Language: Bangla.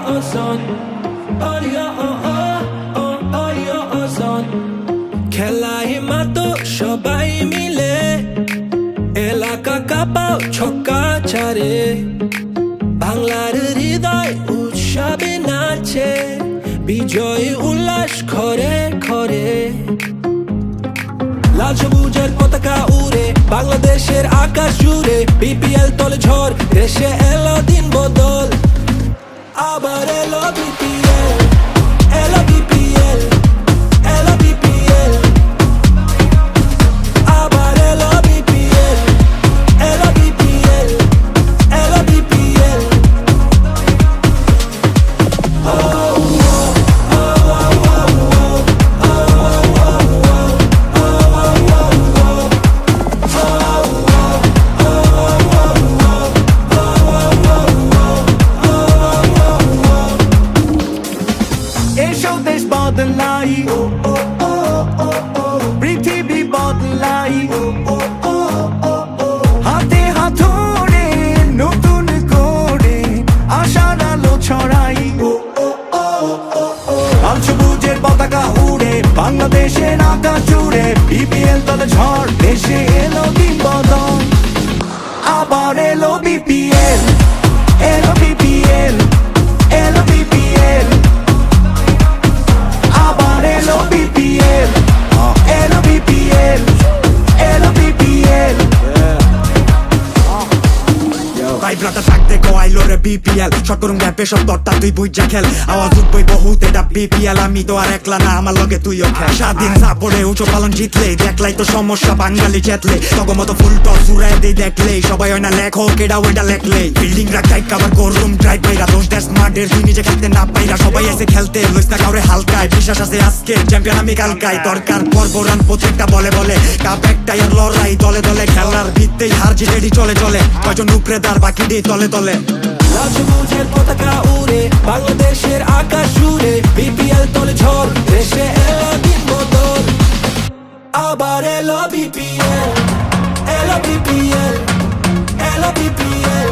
son. Oh yeah, oh yeah, son. খেলায় মাতো সবাই মিলে এলাকা কাঁপাও ছক্কা ছাড়ে বাংলার হৃদয় উৎসবে নাচে বিজয় উল্লাস খরে খরে লাল সবুজের পতাকা উড়ে বাংলাদেশের আকাশ জুড়ে বিপিএল তলে ঝড় দেশে এলো দিন বদল আবার এলো বিপিএল এলো বিপিএল এলো বিপিএল আবার এলো বিপিএল এলো বিপিএল এলো বিপিএল এসো দেশ বদলাই পৃথিবী বদলাই হাতে হাত ধরে নতুন করে আশার আলো ছড়াই লাল সবুজের পতাকা উড়ে বাংলাদেশের আকাশ জুড়ে বিপিএল তলে ঝড় দেশে এলো দিন বদল আবার এলো বিপিএল এলো বিপিএল এলো বিপিএল আবার এলো বিপিএল এলো বিপিএল এলো বিপিএল ভাইব্রাটা থাকতে কোয়াইলো রে বিপিএল শট করুন গ্যাপে সব দরটা তুই বুঝা খেল আওয়াজ উঠবই বহুত এটা বিপিএল আমি তো আর একলা না আমার লগে তুইও খেল স্বাধীন সাপড়ে উঁচু পালন জিতলে দেখলাই তো সমস্যা বাঙালি চেতলে তগমতো ফুল টস উড়াই দেই দেখলে সবাই হয় না লেখক এটা ওইটা লেখলে বিল্ডিং রাখাই কাবার করুম ড্রাইভ বাইরা দোষ দেশ স্মার্টের তুই নিজে খেলতে না পাইরা সবাই এসে খেলতে লইস না কাউরে হালকায় বিশ্বাস আছে আজকে চ্যাম্পিয়ন আমি কালকায় দরকার পর্ব রান প্রত্যেকটা বলে বলে কাপ একটাই আর লড়াই দলে দলে খেলার ভিত্তেই হার জিতেরই চলে চলে কয়জন উপরে তার বাকি দিয়ে তলে তলে লাল সবুজের পতাকা উড়ে বাংলাদেশের আকাশ জুড়ে বিপিএল তলে ঝড় দেশে এলো দিন বদল আবার এলো বিপিএল এলো বিপিএল এলো বিপিএল